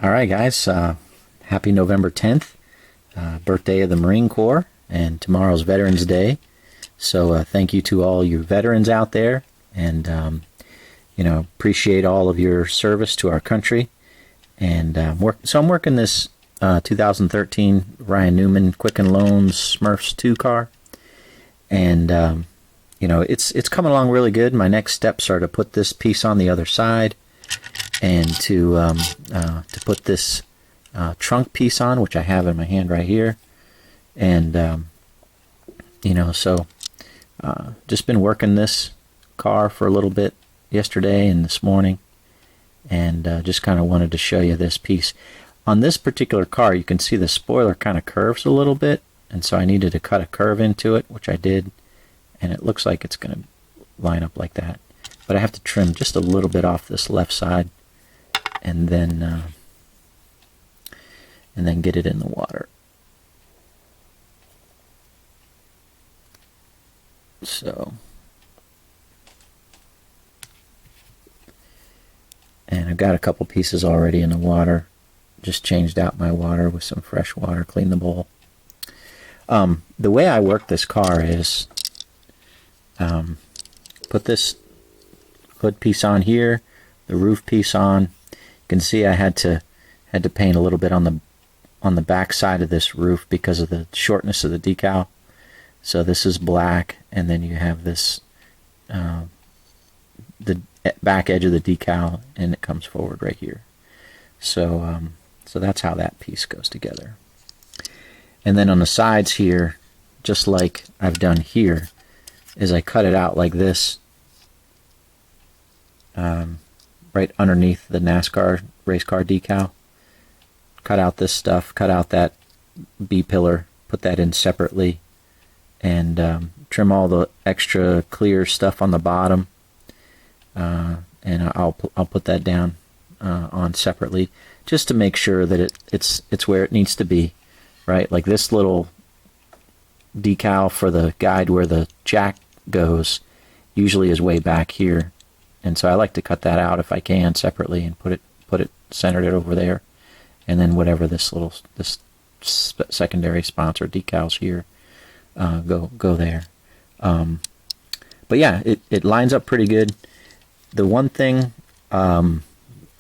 All right, guys. Happy November 10th, birthday of the Marine Corps, and tomorrow's Veterans Day. So thank you to all you veterans out there, and appreciate all of your service to our country. And I'm working this 2013 Ryan Newman Quicken Loans Smurfs 2 car, and it's coming along really good. My next steps are to put this piece on the other side, and to put this trunk piece on, which I have in my hand right here, and just been working this car for a little bit yesterday and this morning, and just kind of wanted to show you this piece. On this particular car, you can see the spoiler kind of curves a little bit, and so I needed to cut a curve into it, which I did, and it looks like it's going to line up like that. But I have to trim just a little bit off this left side, and then get it in the water. So, and I've got a couple pieces already in the water. Just changed out my water with some fresh water, cleaned the bowl. The way I work this car is put this hood piece on here, the roof piece on. You can see I had to paint a little bit on the back side of this roof because of the shortness of the decal. So this is black, and then you have this the back edge of the decal, and it comes forward right here. So that's how that piece goes together. And then on the sides here, just like I've done here, is I cut it out like this, right underneath the NASCAR race car decal. Cut out this stuff, cut out that B-pillar, put that in separately, and trim all the extra clear stuff on the bottom, and I'll put that down on separately, just to make sure that it's where it needs to be, right? Like this little decal for the guide where the jack goes usually is way back here, and so I like to cut that out if I can separately and put it centered it over there, and then whatever this secondary sponsor decals here go there. But yeah, it lines up pretty good. The one thing, there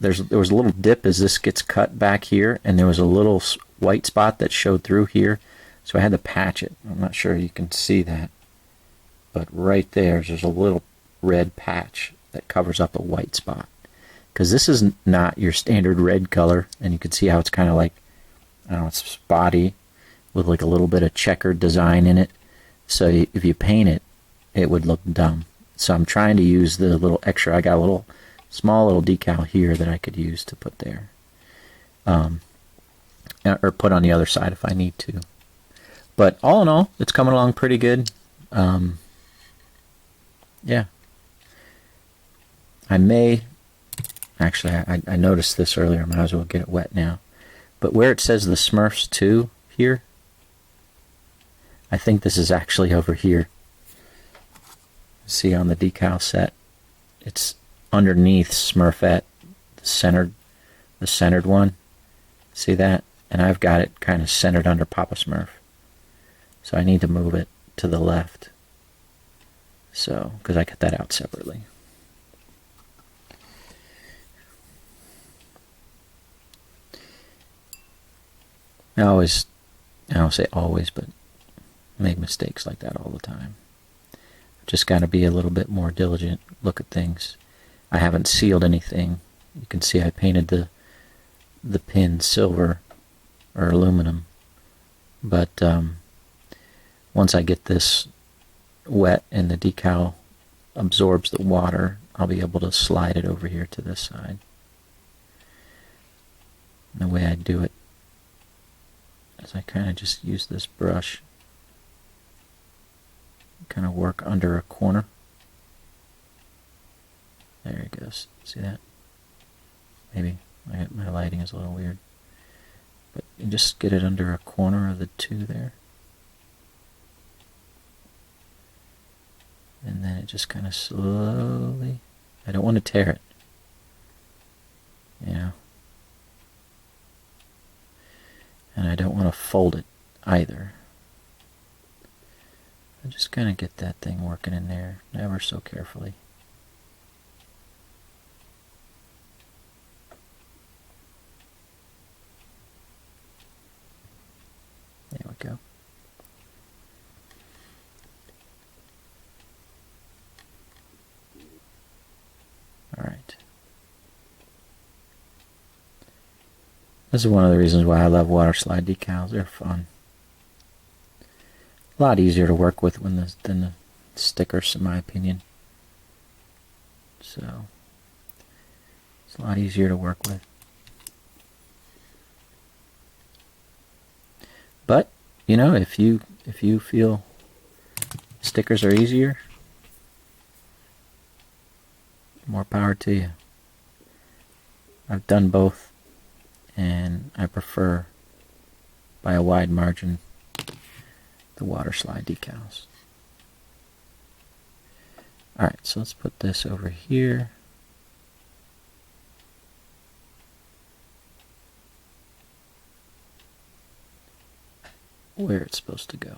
was a little dip as this gets cut back here, and there was a little white spot that showed through here, so I had to patch it. I'm not sure you can see that, but right there's a little red patch that covers up a white spot, because this is not your standard red color, and you can see how it's kind of like, I don't know, it's spotty with like a little bit of checkered design in it. So if you paint it, it would look dumb. So I'm trying to use the little extra. I got a small little decal here that I could use to put there, or put on the other side if I need to. But all in all, it's coming along pretty good. Yeah. I may, actually, I noticed this earlier. I might as well get it wet now. But where it says the Smurfs 2 here, I think this is actually over here. See on the decal set, it's underneath Smurfette, the centered one. See that? And I've got it kind of centered under Papa Smurf. So I need to move it to the left. So, because I cut that out separately. I don't say always, but make mistakes like that all the time. Just got to be a little bit more diligent, look at things. I haven't sealed anything. You can see I painted the pin silver or aluminum, but once I get this wet and the decal absorbs the water, I'll be able to slide it over here to this side. And the way I do it is I kind of just use this brush, kind of work under a corner. There it goes. See that? Maybe my lighting is a little weird, but you just get it under a corner of the 2 there, and then it just kind of slowly, I don't want to tear it, you know, I don't want to fold it either. I just kind of get that thing working in there ever so carefully. There we go. Alright. This is one of the reasons why I love water slide decals. They're fun. A lot easier to work with than the stickers, in my opinion. So it's a lot easier to work with. But you know, if you feel stickers are easier, more power to you. I've done both, and I prefer, by a wide margin, the water slide decals. Alright, so let's put this over here. Where it's supposed to go.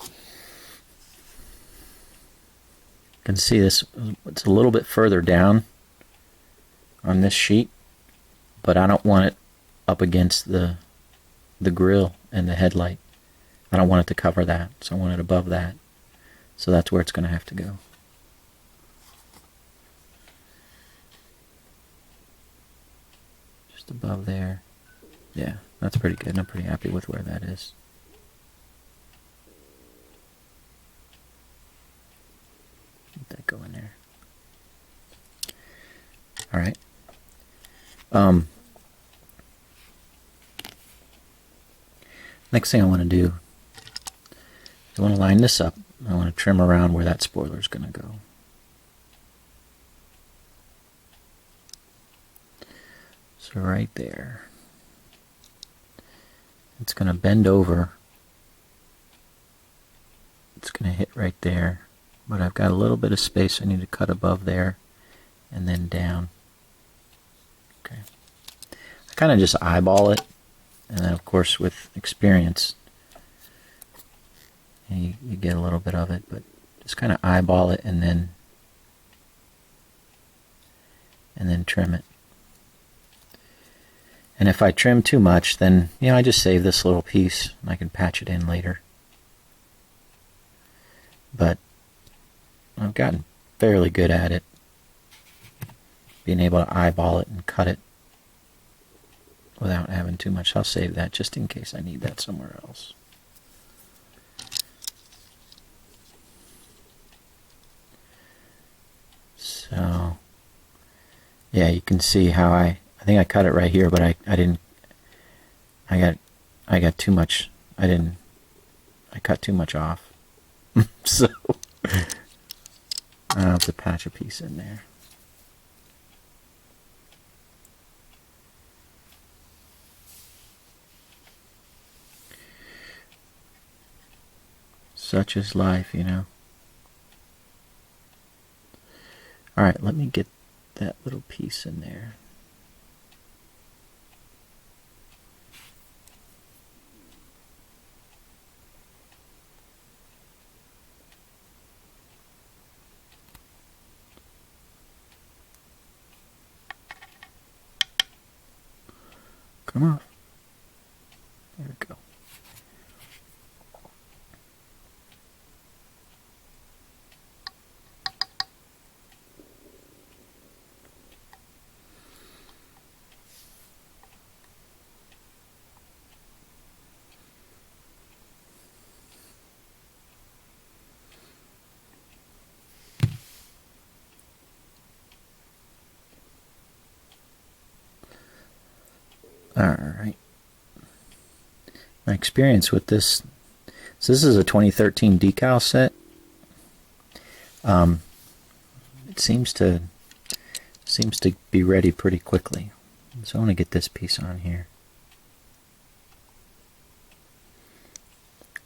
You can see this, it's a little bit further down on this sheet, but I don't want it up against the grill and the headlight. I don't want it to cover that, so I want it above that. So that's where it's going to have to go. Just above there. Yeah, that's pretty good. I'm pretty happy with where that is. Let that go in there. Alright. Next thing I want to do, I want to line this up. I want to trim around where that spoiler is going to go. So right there. It's going to bend over. It's going to hit right there. But I've got a little bit of space I need to cut above there and then down. Okay. I kind of just eyeball it. And then, of course, with experience, you get a little bit of it, but just kind of eyeball it and then trim it. And if I trim too much, then, you know, I just save this little piece and I can patch it in later. But I've gotten fairly good at it, being able to eyeball it and cut it without having too much. I'll save that just in case I need that somewhere else. So, yeah, you can see how I think I cut it right here, but I didn't. I got too much. I cut too much off. So I'll have to patch a piece in there. Such is life, you know. Alright, let me get that little piece in there. Come on. There we go. Alright. My experience with this, so this is a 2013 decal set. It seems to be ready pretty quickly. So I want to get this piece on here.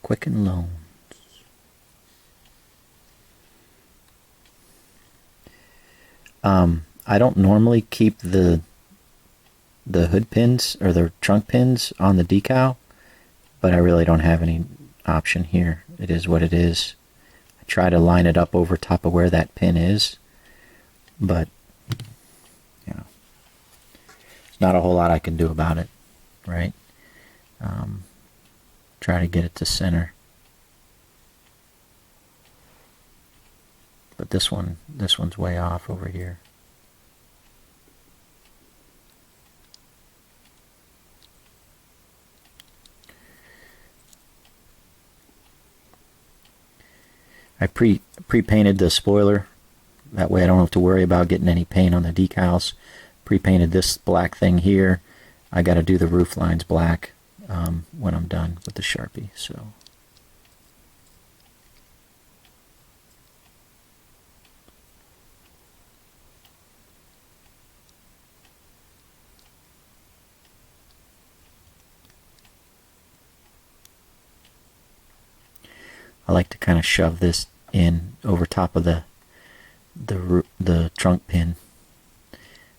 Quicken loans. I don't normally keep the the hood pins or the trunk pins on the decal, but I really don't have any option here. It is what it is. I try to line it up over top of where that pin is, but you know, there's not a whole lot I can do about it, right? Try to get it to center. But this one's way off over here. I pre-painted the spoiler. That way I don't have to worry about getting any paint on the decals. Pre-painted this black thing here. I got to do the roof lines black when I'm done with the Sharpie. So. I like to kind of shove this in over top of the trunk pin,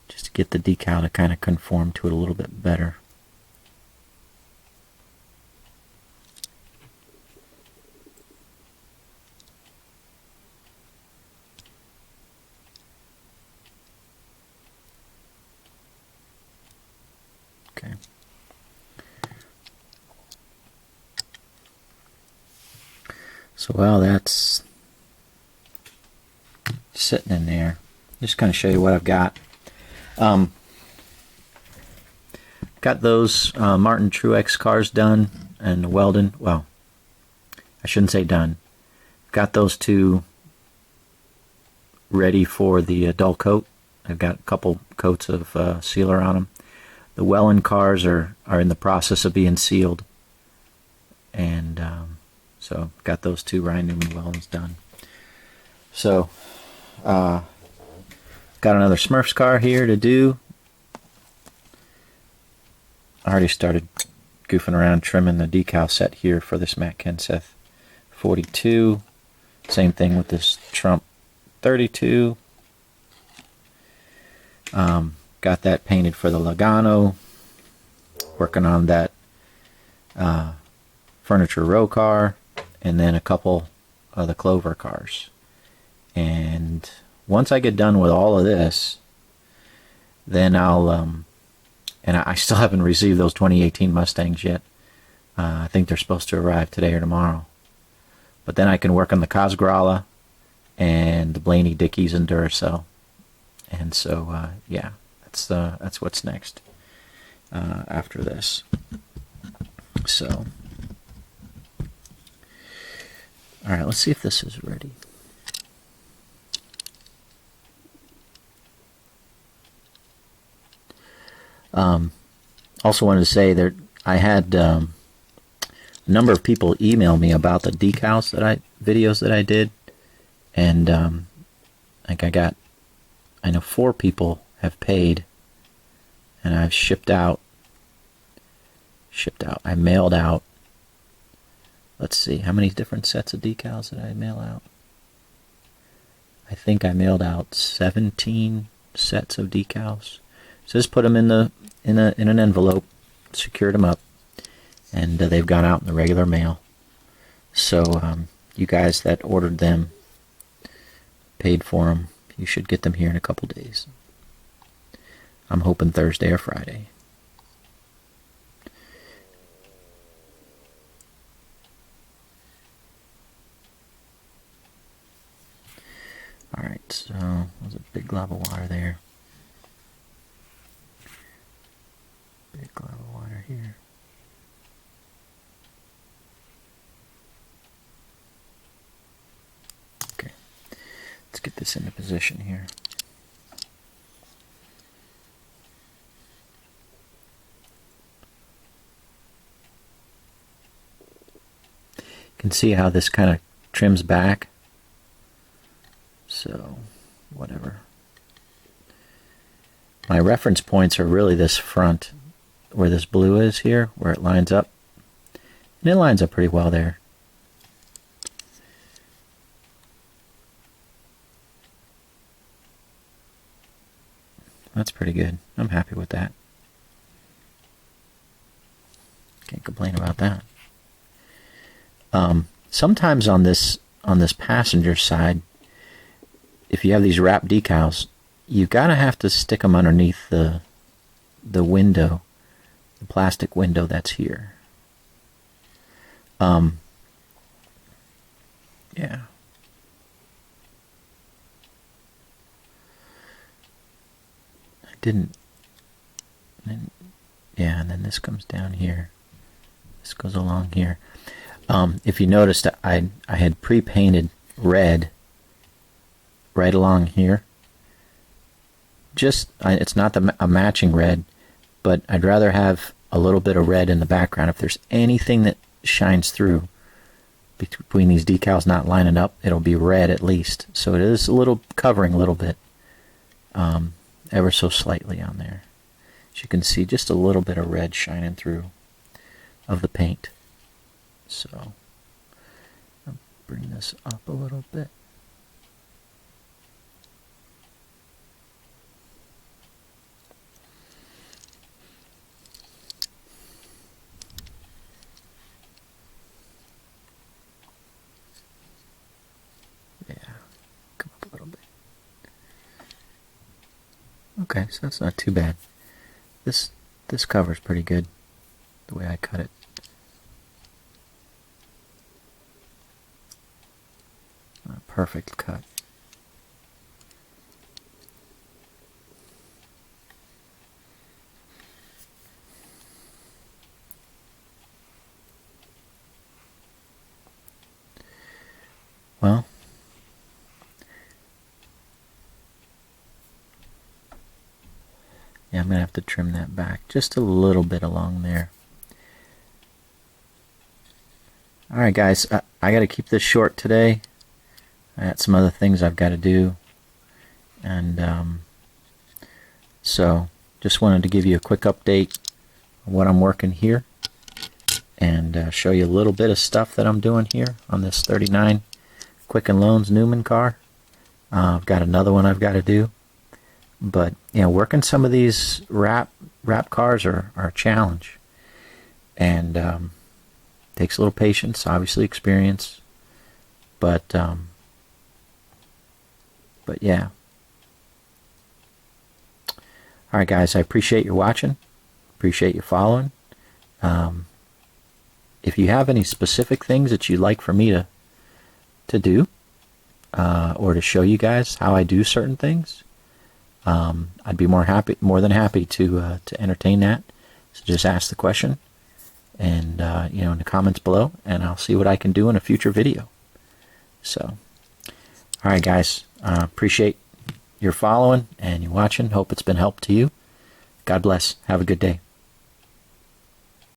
just to get the decal to kind of conform to it a little bit better. Okay. So while that's sitting in there, just kind of show you what I've got. Got those Martin Truex cars done, and the Weldon, well, I shouldn't say done. Got those two ready for the dull coat. I've got a couple coats of sealer on them. The Weldon cars are in the process of being sealed, and so got those two Ryan Newman Weldons done. So got another Smurfs car here to do. I already started goofing around trimming the decal set here for this Matt Kenseth 42. Same thing with this Trump 32. Got that painted for the Logano. Working on that Furniture Row car, and then a couple of the Clover cars. And once I get done with all of this, then I'll and I still haven't received those 2018 Mustangs yet. I think they're supposed to arrive today or tomorrow. But then I can work on the Cosgrala and the Blaney Dickies and Duracell. And so yeah, that's what's next after this. So all right, let's see if this is ready. Also wanted to say that I had a number of people email me about the decals videos that I did, and I know 4 people have paid, and I've shipped out. I mailed out. Let's see, how many different sets of decals did I mail out? I think I mailed out 17 sets of decals. So just put them in an envelope, secured them up, and they've gone out in the regular mail. So you guys that ordered them, paid for them, you should get them here in a couple days. I'm hoping Thursday or Friday. Alright, so there's a big glob of water there. Big glob of water here. Okay, let's get this into position here. You can see how this kind of trims back. So, whatever. My reference points are really this front, where this blue is here, where it lines up. And it lines up pretty well there. That's pretty good. I'm happy with that. Can't complain about that. Sometimes on this passenger side, if you have these wrap decals, you gotta have to stick them underneath the window, the plastic window that's here. Yeah. I didn't. Yeah, and then this comes down here. This goes along here. If you noticed, I had pre-painted red right along here. It's not a matching red, but I'd rather have a little bit of red in the background. If there's anything that shines through between these decals not lining up, it'll be red at least. So it is a little covering a little bit, ever so slightly on there. As you can see, just a little bit of red shining through of the paint. So I'll bring this up a little bit. Yeah, come up a little bit. Okay, so that's not too bad. This cover's pretty good, the way I cut it. A perfect cut. Well, yeah, I'm going to have to trim that back just a little bit along there. Alright guys, I got to keep this short today. I got some other things I've got to do. And so just wanted to give you a quick update on what I'm working here. And show you a little bit of stuff that I'm doing here on this 39 Quicken Loans Newman car. I've got another one I've got to do. But, you know, working some of these wrap cars are a challenge. And takes a little patience, obviously experience. But yeah. Alright guys, I appreciate you watching. Appreciate you following. If you have any specific things that you'd like for me to do, or to show you guys how I do certain things, I'd be more than happy to entertain that. So just ask the question, and you know, in the comments below, and I'll see what I can do in a future video. So, all right, guys, appreciate your following and you watching. Hope it's been help to you. God bless. Have a good day.